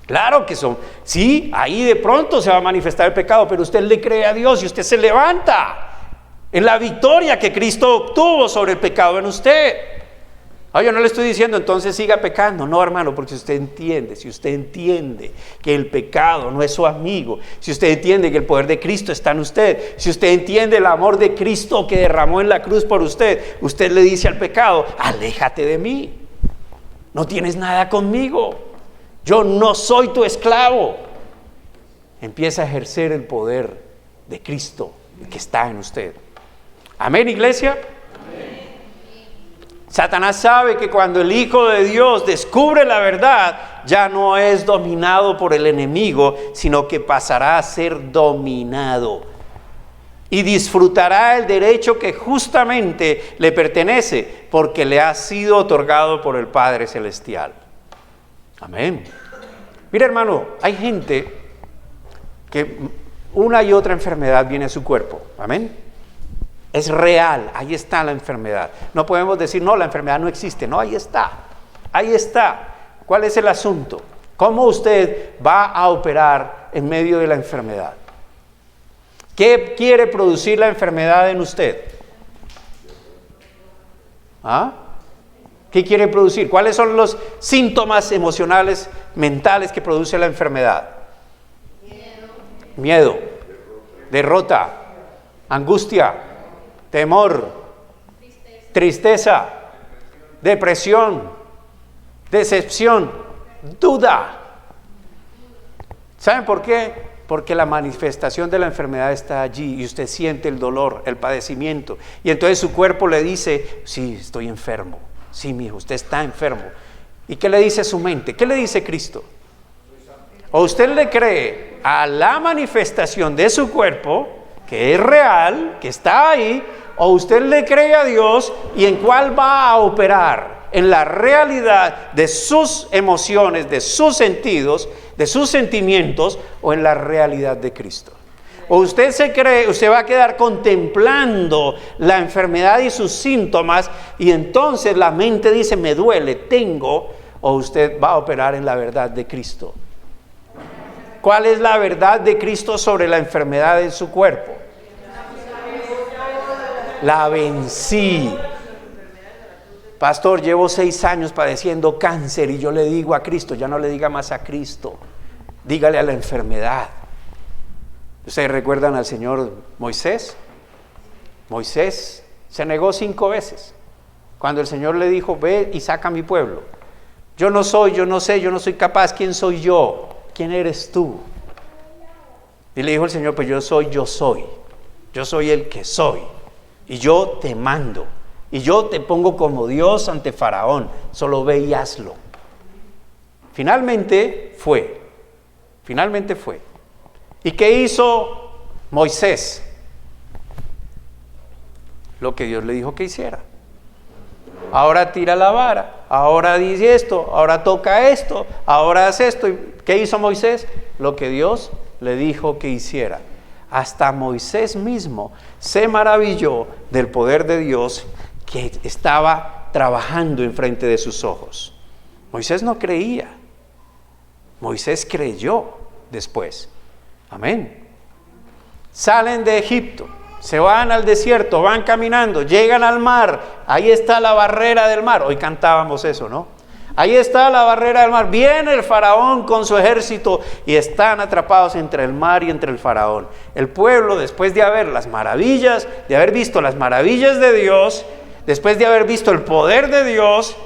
Claro que son. Sí, ahí de pronto se va a manifestar el pecado, pero usted le cree a Dios y usted se levanta en la victoria que Cristo obtuvo sobre el pecado en usted. Yo no le estoy diciendo entonces siga pecando, no, hermano, porque si usted entiende que el pecado no es su amigo, si usted entiende que el poder de Cristo está en usted, si usted entiende el amor de Cristo que derramó en la cruz por usted, usted le dice al pecado: aléjate de mí, no tienes nada conmigo, yo no soy tu esclavo. Empieza a ejercer el poder de Cristo que está en usted. Amén, iglesia. Amén. Satanás sabe que cuando el Hijo de Dios descubre la verdad, ya no es dominado por el enemigo, sino que pasará a ser dominado y disfrutará el derecho que justamente le pertenece, porque le ha sido otorgado por el Padre Celestial. Amén. Mira, hermano, hay gente que una y otra enfermedad viene a su cuerpo. Amén. Es real, ahí está la enfermedad. No podemos decir, no, la enfermedad no existe. No, ahí está, ahí está. ¿Cuál es el asunto? ¿Cómo usted va a operar en medio de la enfermedad? ¿Qué quiere producir la enfermedad en usted? ¿Ah? ¿Qué quiere producir? ¿Cuáles son los síntomas emocionales, mentales que produce la enfermedad? Miedo, derrota, angustia, temor, tristeza, depresión, decepción, duda. ¿Saben por qué? Porque la manifestación de la enfermedad está allí y usted siente el dolor, el padecimiento, y entonces su cuerpo le dice: sí, estoy enfermo. Sí, mi hijo, usted está enfermo. ¿Y qué le dice su mente? ¿Qué le dice Cristo? O usted le cree a la manifestación de su cuerpo, que es real, que está ahí, o usted le cree a Dios, y en cuál va a operar, en la realidad de sus emociones, de sus sentidos, de sus sentimientos, o en la realidad de Cristo. O usted se cree, usted va a quedar contemplando la enfermedad y sus síntomas, y entonces la mente dice: me duele, tengo. O usted va a operar en la verdad de Cristo. ¿Cuál es la verdad de Cristo sobre la enfermedad en su cuerpo? La vencí. Pastor, llevo 6 años padeciendo cáncer y yo le digo a Cristo. Ya no le diga más a Cristo, dígale a la enfermedad. ¿Ustedes recuerdan al señor Moisés? Moisés se negó 5 veces cuando el Señor le dijo: ve y saca a mi pueblo. Yo no soy, yo no sé, yo no soy capaz. ¿Quién soy yo? ¿Quién eres tú? Y le dijo el Señor: pues yo soy, yo soy el que soy, y yo te mando, y yo te pongo como Dios ante Faraón, solo ve y hazlo. Finalmente fue. ¿Y qué hizo Moisés? Lo que Dios le dijo que hiciera. Ahora tira la vara, ahora dice esto, ahora toca esto, ahora hace esto. ¿Qué hizo Moisés? Lo que Dios le dijo que hiciera. Hasta Moisés mismo se maravilló del poder de Dios que estaba trabajando enfrente de sus ojos. Moisés no creía, Moisés creyó después. Amén. Salen de Egipto, se van al desierto, van caminando, llegan al mar, ahí está la barrera del mar. Hoy cantábamos eso, ¿no? Ahí está la barrera del mar. Viene el faraón con su ejército y están atrapados entre el mar y entre el faraón. El pueblo, después de haber visto las maravillas de Dios, después de haber visto el poder de Dios,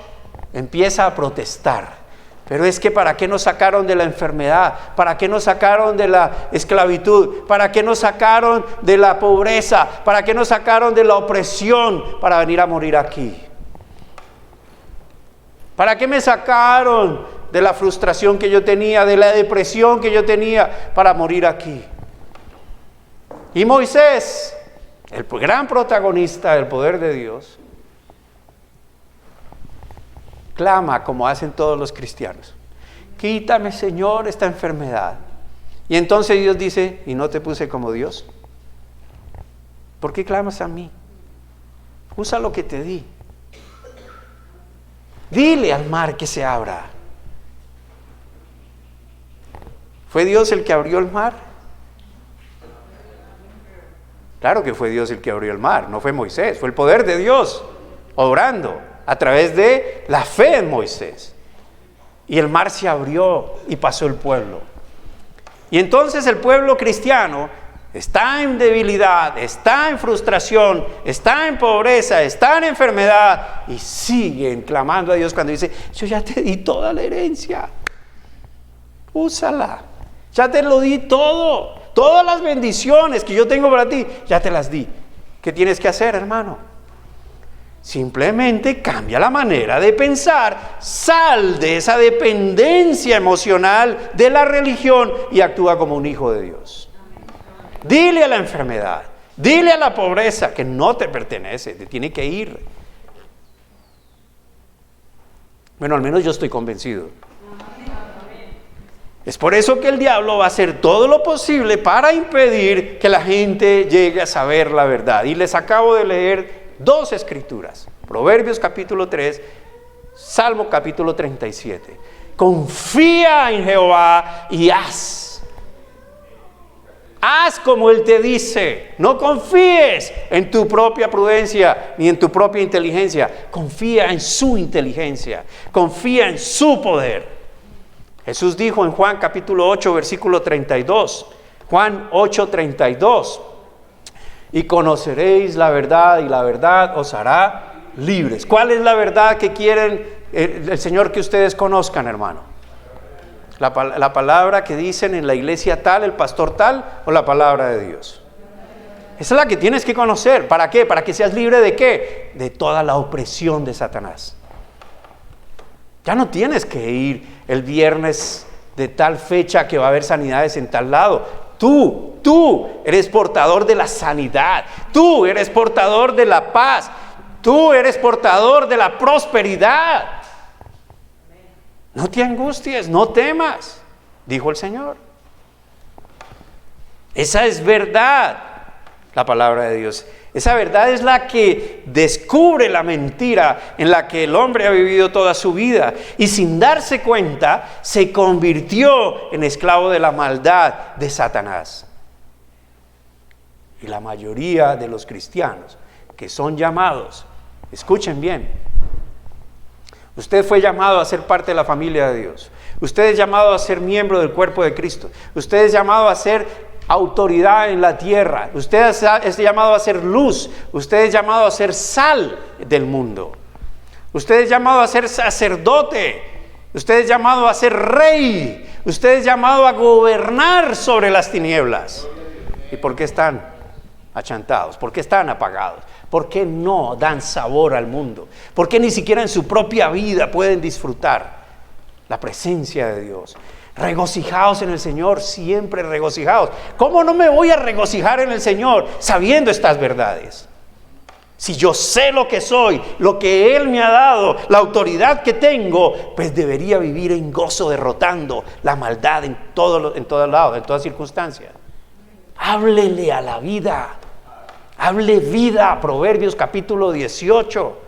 empieza a protestar. Pero es que ¿para qué nos sacaron de la enfermedad? ¿Para qué nos sacaron de la esclavitud? ¿Para qué nos sacaron de la pobreza? ¿Para qué nos sacaron de la opresión para venir a morir aquí? ¿Para qué me sacaron de la frustración que yo tenía, de la depresión que yo tenía para morir aquí? Y Moisés, el gran protagonista del poder de Dios, clama como hacen todos los cristianos: quítame, Señor, esta enfermedad. Y entonces Dios dice: ¿y no te puse como Dios? ¿Por qué clamas a mí? Usa lo que te di. Dile al mar que se abra. ¿Fue Dios el que abrió el mar? Claro que fue Dios el que abrió el mar, no fue Moisés, fue el poder de Dios obrando a través de la fe en Moisés. Y el mar se abrió y pasó el pueblo. Y entonces el pueblo cristiano está en debilidad, está en frustración, está en pobreza, está en enfermedad, y siguen clamando a Dios cuando dice: yo ya te di toda la herencia, úsala, ya te lo di todo, todas las bendiciones que yo tengo para ti, ya te las di. ¿Qué tienes que hacer, hermano? Simplemente cambia la manera de pensar, sal de esa dependencia emocional de la religión y actúa como un hijo de Dios. Dile a la enfermedad, dile a la pobreza que no te pertenece, te tiene que ir. Bueno, al menos yo estoy convencido. Es por eso que el diablo va a hacer todo lo posible para impedir que la gente llegue a saber la verdad. Y les acabo de leer 2 escrituras: Proverbios capítulo 3, Salmo capítulo 37. Confía en Jehová y haz como Él te dice. No confíes en tu propia prudencia ni en tu propia inteligencia. Confía en su inteligencia, confía en su poder. Jesús dijo en Juan capítulo 8 versículo 32, Juan 8:32: y conoceréis la verdad, y la verdad os hará libres. ¿Cuál es la verdad que quieren el Señor que ustedes conozcan, hermano? ¿La palabra que dicen en la iglesia tal, el pastor tal, o la palabra de Dios? Esa es la que tienes que conocer. ¿Para qué? Para que seas libre ¿de qué? De toda la opresión de Satanás. Ya no tienes que ir el viernes de tal fecha que va a haber sanidades en tal lado. Tú eres portador de la sanidad, tú eres portador de la paz, tú eres portador de la prosperidad. No te angusties, no temas, dijo el Señor. Esa es verdad, la palabra de Dios. Esa verdad es la que descubre la mentira en la que el hombre ha vivido toda su vida y sin darse cuenta se convirtió en esclavo de la maldad de Satanás. Y la mayoría de los cristianos que son llamados, escuchen bien, usted fue llamado a ser parte de la familia de Dios, usted es llamado a ser miembro del cuerpo de Cristo, usted es llamado a ser autoridad en la tierra, usted es llamado a ser luz, usted es llamado a ser sal del mundo, usted es llamado a ser sacerdote, usted es llamado a ser rey, usted es llamado a gobernar sobre las tinieblas. ¿Y por qué están achantados? ¿Por qué están apagados? ¿Por qué no dan sabor al mundo? ¿Por qué ni siquiera en su propia vida pueden disfrutar la presencia de Dios? Regocijaos en el Señor, siempre regocijaos. ¿Cómo no me voy a regocijar en el Señor sabiendo estas verdades? Si yo sé lo que soy, lo que Él me ha dado, la autoridad que tengo, pues debería vivir en gozo, derrotando la maldad en todos lados, en todas circunstancias. Háblele a la vida. Hable vida, Proverbios capítulo 18.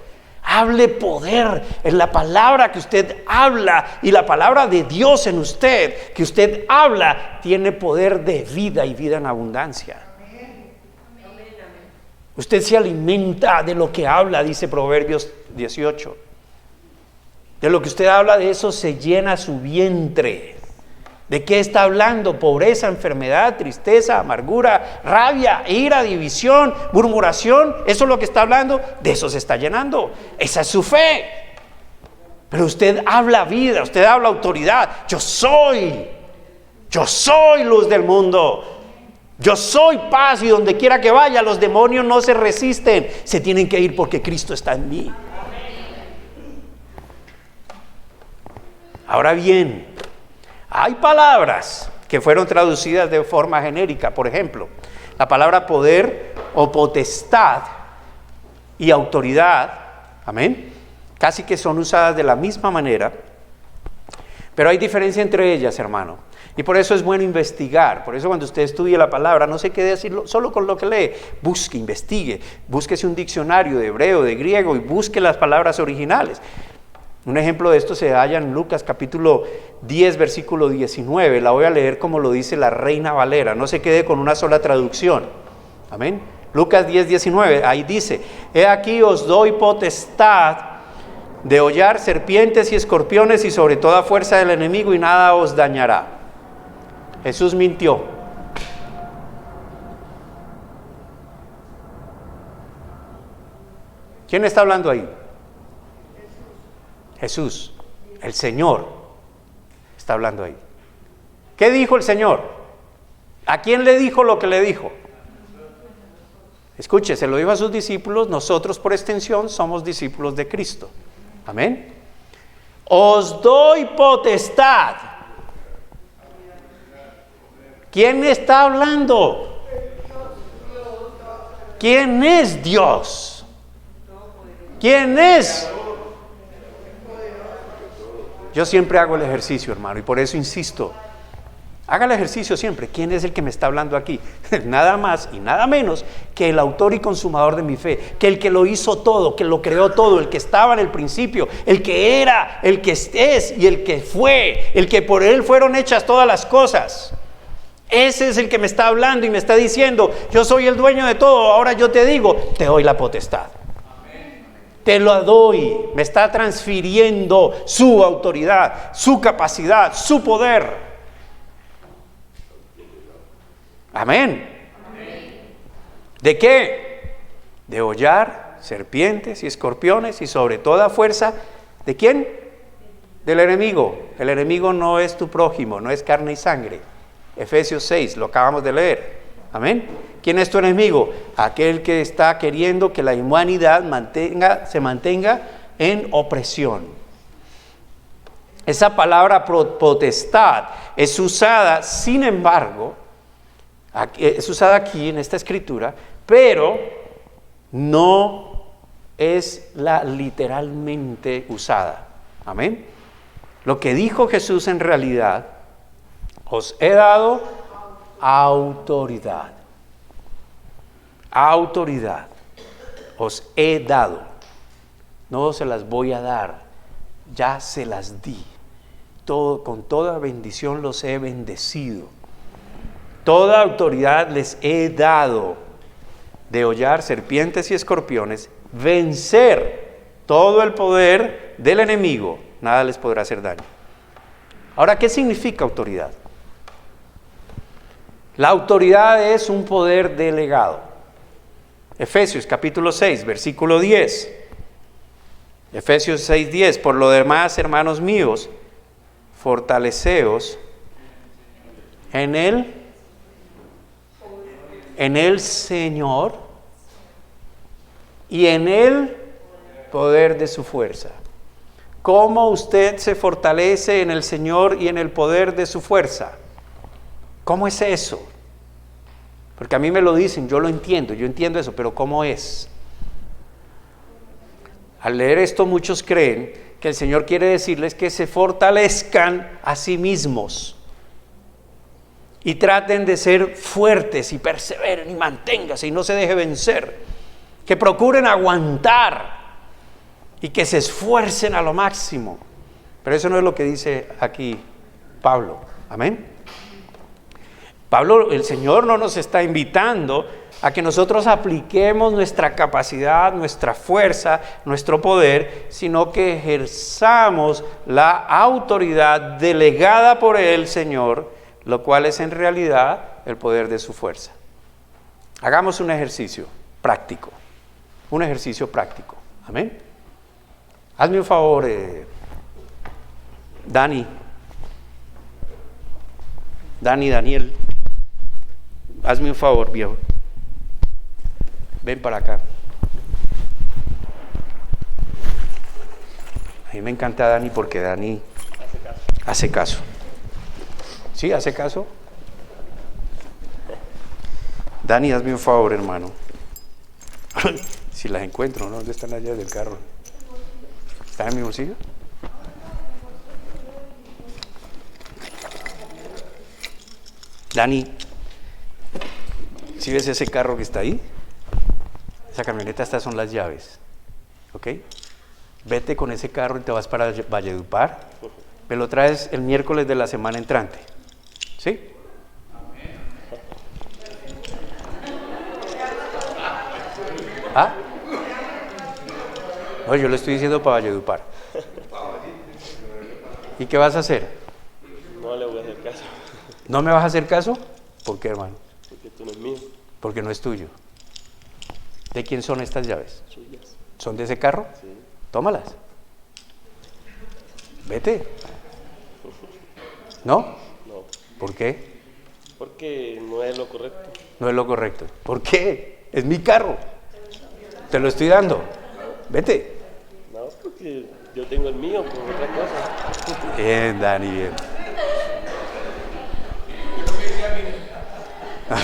Hable poder en la palabra que usted habla, y la palabra de Dios en usted, que usted habla, tiene poder de vida y vida en abundancia. Usted se alimenta de lo que habla, dice Proverbios 18. De lo que usted habla, de eso se llena su vientre. ¿De qué está hablando? Pobreza, enfermedad, tristeza, amargura, rabia, ira, división, murmuración. Eso es lo que está hablando. De eso se está llenando. Esa es su fe. Pero usted habla vida, usted habla autoridad. Yo soy luz del mundo. Yo soy paz, y donde quiera que vaya, los demonios no se resisten. Se tienen que ir porque Cristo está en mí. Ahora bien, hay palabras que fueron traducidas de forma genérica. Por ejemplo, la palabra poder o potestad y autoridad, amén, casi que son usadas de la misma manera, pero hay diferencia entre ellas, hermano. Y por eso es bueno investigar. Por eso cuando usted estudie la palabra, no se quede así solo con lo que lee. Busque, investigue, búsquese un diccionario de hebreo, de griego, y busque las palabras originales. Un ejemplo de esto se halla en Lucas capítulo 10, versículo 19. La voy a leer como lo dice la Reina Valera. No se quede con una sola traducción. Amén. Lucas 10, 19. Ahí dice: he aquí os doy potestad de hollar serpientes y escorpiones y sobre toda fuerza del enemigo, y nada os dañará. Jesús mintió. ¿Quién está hablando ahí? Jesús, el Señor, está hablando ahí. ¿Qué dijo el Señor? ¿A quién le dijo lo que le dijo? Escuche, se lo dijo a sus discípulos. Nosotros, por extensión, somos discípulos de Cristo. Amén. Os doy potestad. ¿Quién está hablando? ¿Quién es Dios? ¿Quién es? Yo siempre hago el ejercicio, hermano, y por eso insisto. Haga el ejercicio siempre. ¿Quién es el que me está hablando aquí? Nada más y nada menos que el autor y consumador de mi fe, que el que lo hizo todo, que lo creó todo, el que estaba en el principio, el que era, el que es y el que fue, el que por él fueron hechas todas las cosas. Ese es el que me está hablando y me está diciendo: yo soy el dueño de todo. Ahora yo te digo, te doy la potestad. Te lo doy. Me está transfiriendo su autoridad, su capacidad, su poder. Amén. ¿De qué? De hollar serpientes y escorpiones y sobre toda fuerza. ¿De quién? Del enemigo. El enemigo no es tu prójimo, no es carne y sangre. Efesios 6, lo acabamos de leer. Amén. ¿Quién es tu enemigo? Aquel que está queriendo que la humanidad se mantenga en opresión. Esa palabra potestad es usada, sin embargo, es usada aquí en esta escritura, pero no es la literalmente usada. Amén. Lo que dijo Jesús en realidad: os he dado autoridad. Autoridad. Os he dado. No se las voy a dar. Ya se las di. Con toda bendición los he bendecido. Toda autoridad les he dado, de hollar serpientes y escorpiones, vencer todo el poder del enemigo. Nada les podrá hacer daño. Ahora, ¿qué significa autoridad? La autoridad es un poder delegado. Efesios capítulo 6, versículo 10. Efesios 6, 10. Por lo demás, hermanos míos, fortaleceos en el Señor y en el poder de su fuerza. ¿Cómo usted se fortalece en el Señor y en el poder de su fuerza? ¿Cómo es eso? Porque a mí me lo dicen, yo entiendo eso, pero ¿cómo es? Al leer esto, muchos creen que el Señor quiere decirles que se fortalezcan a sí mismos y traten de ser fuertes y perseveren y manténganse y no se deje vencer, que procuren aguantar y que se esfuercen a lo máximo. Pero eso no es lo que dice aquí Pablo. Amén. Pablo, el Señor no nos está invitando a que nosotros apliquemos nuestra capacidad, nuestra fuerza, nuestro poder, sino que ejerzamos la autoridad delegada por el Señor, lo cual es en realidad el poder de su fuerza. Hagamos un ejercicio práctico, amén. Hazme un favor, Daniel, hazme un favor, viejo. Ven para acá. A mí me encanta Dani porque Dani hace caso. ¿Sí? ¿Hace caso? Dani, hazme un favor, hermano. Si las encuentro, ¿no? ¿Dónde están las llaves del carro? ¿Están en mi bolsillo? Dani, ¿sí ves ese carro que está ahí? Esa camioneta, estas son las llaves, ¿ok? Vete con ese carro y te vas para Valledupar. Me lo traes el miércoles de la semana entrante, ¿sí? ¿Ah? No, yo le estoy diciendo para Valledupar. ¿Y qué vas a hacer? No le voy a hacer caso. ¿No me vas a hacer caso? ¿Por qué, hermano? Porque esto no es mío. Porque no es tuyo. ¿De quién son estas llaves? Suyas. ¿Son de ese carro? Sí. Tómalas. Vete. ¿No? No. ¿Por qué? Porque no es lo correcto. No es lo correcto. ¿Por qué? Es mi carro. Te lo estoy dando. Vete. No, porque yo tengo el mío por otra cosa. Bien, Dani, bien.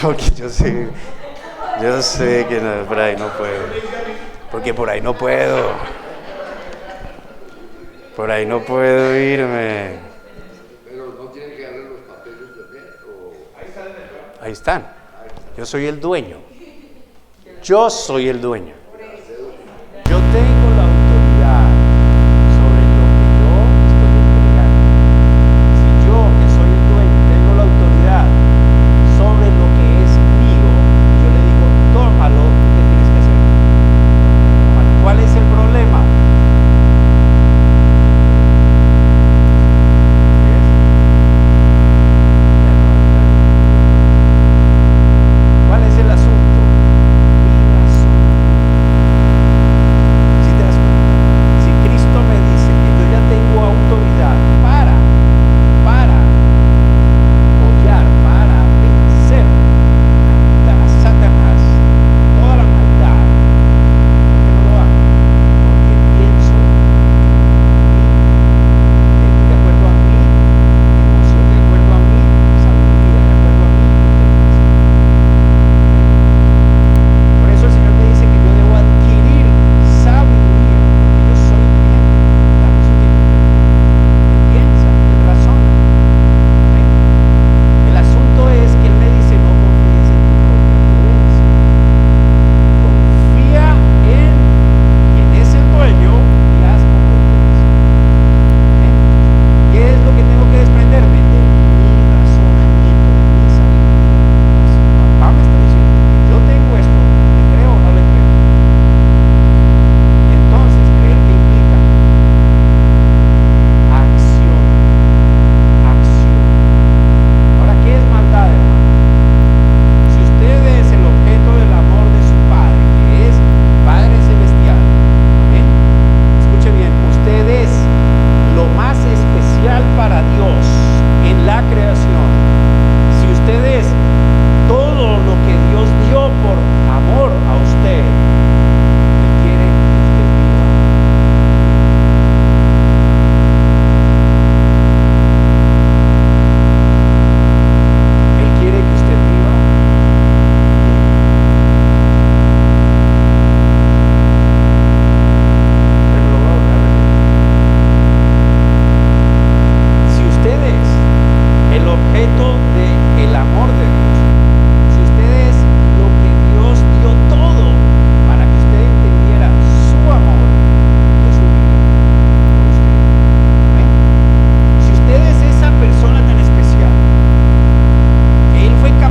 Porque yo sé que no, por ahí no puedo. Porque por ahí no puedo. Por ahí no puedo irme. Pero no tienen que darle los papeles de red o... Ahí están. Yo soy el dueño. Yo soy el dueño. Yo tengo la autoridad sobre lo que yo estoy entregando. Si yo, que soy el dueño, tengo la autoridad sobre lo que es mío, yo le digo, tómalo, ¿qué tienes que hacer? Tómalo. ¿Cuál es el problema? ¿Cuál es el asunto? Mi razón. Si te das cuenta, si Cristo me dice que yo ya tengo autoridad para odiar, para vencer a Satanás, toda la maldad, ¿por qué no lo hago? Porque pienso de acuerdo a mi emoción, de acuerdo a mi sabiduría, de acuerdo a mi inteligencia. Por eso el Señor me dice que yo debo adquirir sabiduría, porque yo soy inteligente. Dame su tiempo. Él piensa, él razona. Amén. El asunto es que Él me dice, no confíes en tu propia prudencia. Confía en quien es el dueño y haz con prudencia. Amén. ¿Qué es lo que tengo que desprenderme? De mi razonamiento, de mi sabiduría. Papá me está diciendo, yo tengo esto, ¿le creo o no le creo? Entonces, creer que implica acción. Ahora, ¿qué es maldad, hermano? Si usted es el objeto del amor de su Padre, que es Padre Celestial, ¿amén? Escuche bien, usted es lo más especial para Dios en la creación. Si usted es todo lo que Dios dio por amor a usted, Él quiere que usted viva. Él quiere que usted viva bien. Pero lo voy a volver a repetir. Si usted es el objeto del amor de Dios, si usted es lo que Dios dio todo para que usted entendiera su amor, de su vida por usted. Amén. Si usted es esa persona tan especial que Él fue capaz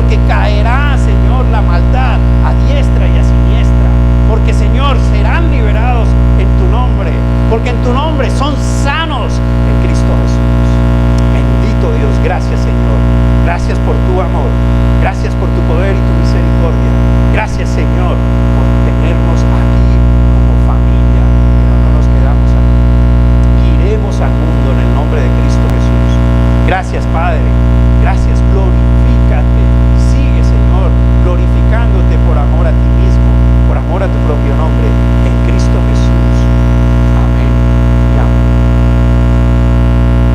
porque caerá, Señor, la maldad a diestra y a siniestra. Porque, Señor, serán liberados en tu nombre, porque en tu nombre son sanos en Cristo Jesús. Bendito Dios, gracias, Señor. Gracias por tu amor, gracias por tu poder y tu misericordia. Gracias, Señor, por tenernos aquí como familia, pero no nos quedamos aquí. Iremos al mundo en el nombre de Cristo.